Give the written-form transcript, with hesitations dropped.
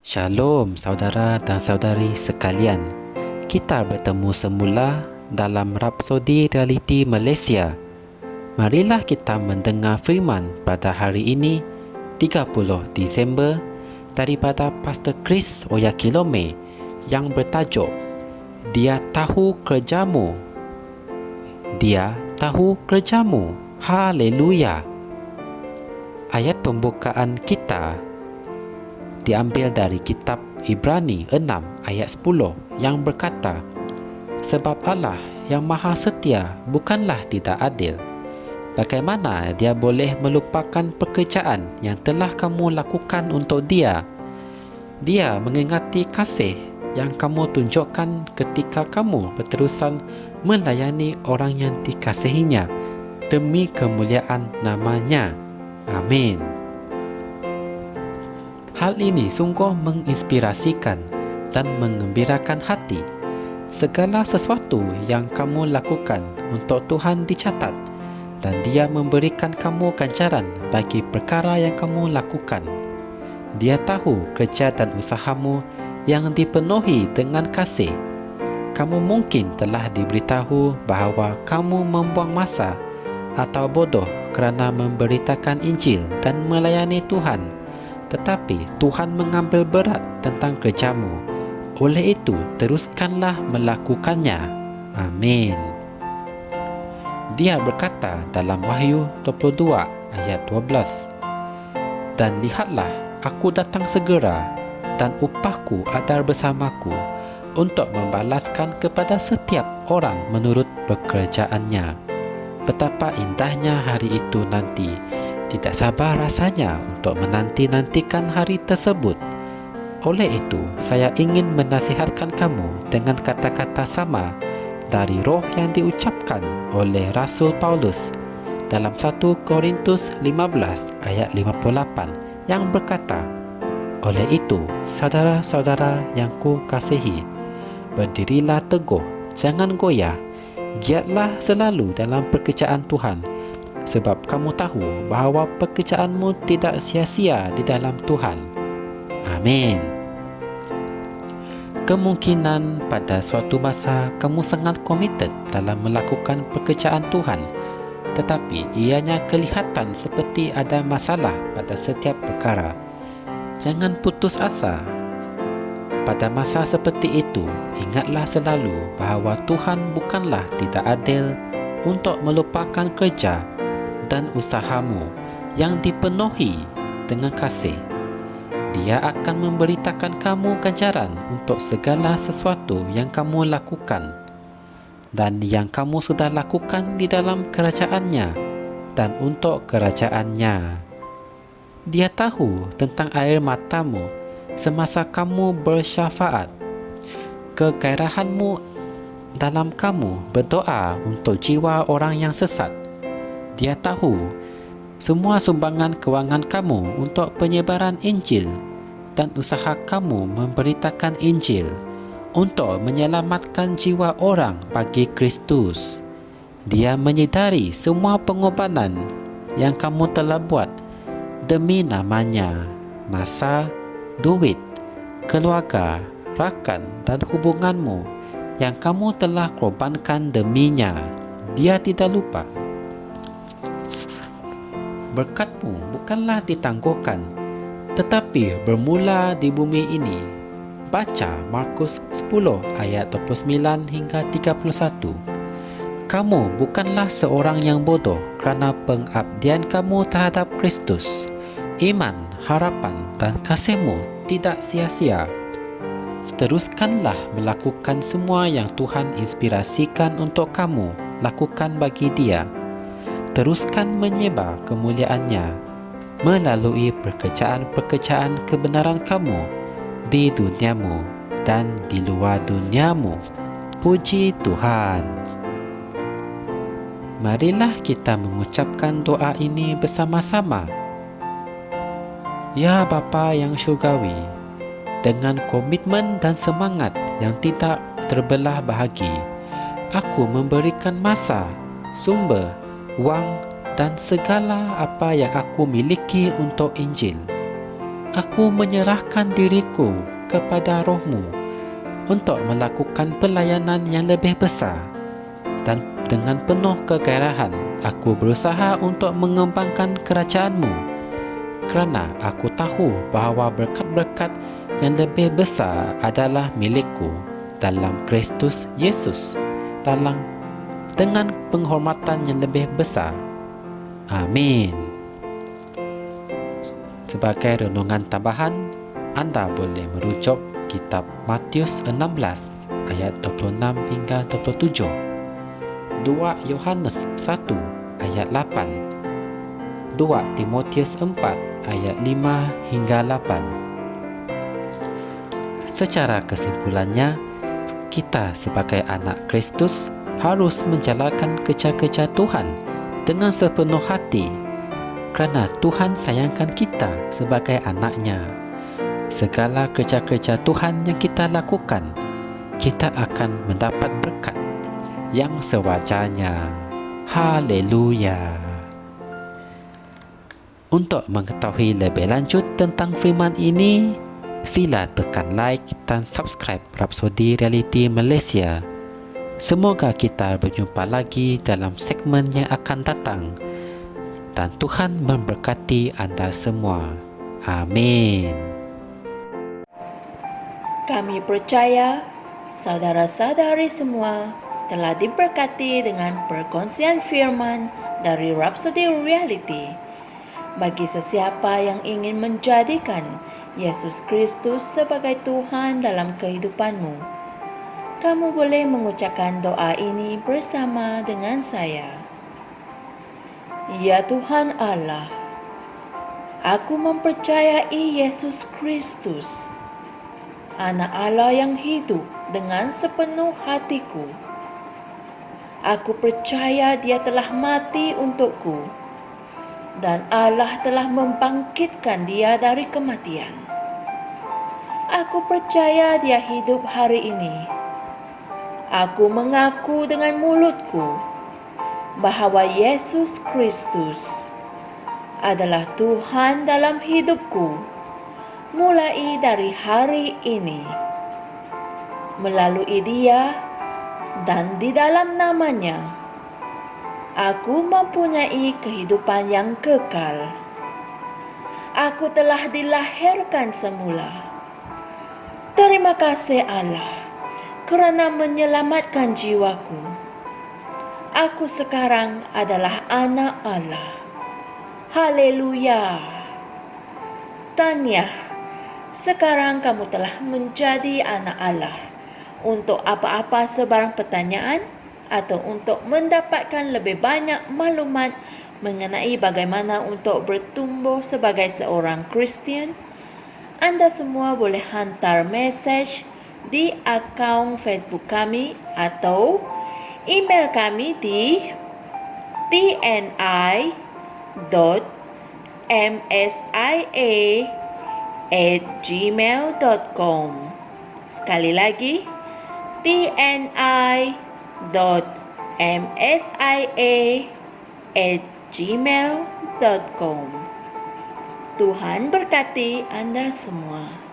Shalom saudara dan saudari sekalian. Kita bertemu semula dalam Rapsodi Realiti Malaysia. Marilah kita mendengar firman pada hari ini 30 Disember daripada Pastor Chris Oyakilome yang bertajuk Dia Tahu Kerjamu. Dia tahu kerjamu. Haleluya. Ayat pembukaan kita diambil dari kitab Ibrani 6 ayat 10 yang berkata, sebab Allah yang maha setia bukanlah tidak adil. Bagaimana dia boleh melupakan pekerjaan yang telah kamu lakukan untuk dia? Dia mengingati kasih yang kamu tunjukkan ketika kamu berterusan melayani orang yang dikasihinya demi kemuliaan namanya. Amin. Hal ini sungguh menginspirasikan dan mengembirakan hati. Segala sesuatu yang kamu lakukan untuk Tuhan dicatat dan Dia memberikan kamu ganjaran bagi perkara yang kamu lakukan. Dia tahu kerja dan usahamu yang dipenuhi dengan kasih. Kamu mungkin telah diberitahu bahawa kamu membuang masa atau bodoh kerana memberitakan Injil dan melayani Tuhan. Tetapi Tuhan mengambil berat tentang kerjamu. Oleh itu, teruskanlah melakukannya. Amin. Dia berkata dalam Wahyu 22 ayat 12, dan lihatlah, aku datang segera, dan upahku ada bersamaku, untuk membalaskan kepada setiap orang menurut pekerjaannya. Betapa indahnya hari itu nanti. Tidak sabar rasanya untuk menanti-nantikan hari tersebut. Oleh itu, saya ingin menasihatkan kamu dengan kata-kata sama dari roh yang diucapkan oleh Rasul Paulus dalam 1 Korintus 15 ayat 58 yang berkata, oleh itu, saudara-saudara yang ku kasihi, berdirilah teguh, jangan goyah, giatlah selalu dalam pekerjaan Tuhan, sebab kamu tahu bahawa pekerjaanmu tidak sia-sia di dalam Tuhan. Amin. Kemungkinan pada suatu masa kamu sangat komited dalam melakukan pekerjaan Tuhan, tetapi ianya kelihatan seperti ada masalah pada setiap perkara. Jangan putus asa. Pada masa seperti itu, ingatlah selalu bahawa Tuhan bukanlah tidak adil untuk melupakan kerja dan usahamu yang dipenuhi dengan kasih. Dia akan memberitakan kamu ganjaran untuk segala sesuatu yang kamu lakukan dan yang kamu sudah lakukan di dalam kerajaannya dan untuk kerajaannya. Dia tahu tentang air matamu semasa kamu bersyafaat, kegairahanmu dalam kamu berdoa untuk jiwa orang yang sesat. Dia tahu semua sumbangan kewangan kamu untuk penyebaran Injil dan usaha kamu memberitakan Injil untuk menyelamatkan jiwa orang bagi Kristus. Dia menyedari semua pengorbanan yang kamu telah buat demi namanya, masa, duit, keluarga, rakan dan hubunganmu yang kamu telah korbankan deminya. Dia tidak lupa. Berkatmu bukanlah ditangguhkan, tetapi bermula di bumi ini. Baca Markus 10 ayat 29 hingga 31. Kamu bukanlah seorang yang bodoh kerana pengabdian kamu terhadap Kristus. Iman, harapan dan kasihmu tidak sia-sia. Teruskanlah melakukan semua yang Tuhan inspirasikan untuk kamu lakukan bagi Dia. Teruskan menyebar kemuliaannya melalui pekerjaan-pekerjaan kebenaran kamu di duniamu dan di luar duniamu. Puji Tuhan. Marilah kita mengucapkan doa ini bersama-sama. Ya Bapa yang syurgawi, dengan komitmen dan semangat yang tidak terbelah bahagi, aku memberikan masa, sumber, wang dan segala apa yang aku miliki untuk Injil. Aku menyerahkan diriku kepada roh-Mu untuk melakukan pelayanan yang lebih besar, dan dengan penuh kegairahan aku berusaha untuk mengembangkan kerajaan-Mu, kerana aku tahu bahawa berkat-berkat yang lebih besar adalah milikku dalam Kristus Yesus, dengan penghormatan yang lebih besar. Amin. Sebagai renungan tambahan, anda boleh merujuk kitab Matius 16 ayat 26 hingga 27, 2 Yohanes 1 ayat 8, 2 Timotius 4 ayat 5 hingga 8. Secara kesimpulannya, kita sebagai anak Kristus harus menjalankan kerja-kerja Tuhan dengan sepenuh hati, kerana Tuhan sayangkan kita sebagai anak-Nya. Segala kerja-kerja Tuhan yang kita lakukan, kita akan mendapat berkat yang sewajarnya. Haleluya. Untuk mengetahui lebih lanjut tentang firman ini, sila tekan like dan subscribe Rapsodi Reality Malaysia. Semoga kita berjumpa lagi dalam segmen yang akan datang, dan Tuhan memberkati anda semua. Amin. Kami percaya saudara-saudari semua telah diberkati dengan perkongsian firman dari Rapsodi Reality. Bagi sesiapa yang ingin menjadikan Yesus Kristus sebagai Tuhan dalam kehidupanmu, kamu boleh mengucapkan doa ini bersama dengan saya. Ya Tuhan Allah, aku mempercayai Yesus Kristus, Anak Allah yang hidup dengan sepenuh hatiku. Aku percaya Dia telah mati untukku, dan Allah telah membangkitkan Dia dari kematian. Aku percaya Dia hidup hari ini. Aku mengaku dengan mulutku bahawa Yesus Kristus adalah Tuhan dalam hidupku mulai dari hari ini. Melalui Dia dan di dalam nama-Nya, aku mempunyai kehidupan yang kekal. Aku telah dilahirkan semula. Terima kasih Allah kerana menyelamatkan jiwaku. Aku sekarang adalah anak Allah. Haleluya. Tahniah, sekarang kamu telah menjadi anak Allah. Untuk apa-apa sebarang pertanyaan atau untuk mendapatkan lebih banyak maklumat mengenai bagaimana untuk bertumbuh sebagai seorang Kristian, anda semua boleh hantar mesej di akaun Facebook kami atau email kami di tni.msia@gmail.com. Sekali lagi, tni.msia@gmail.com. Tuhan berkati anda semua.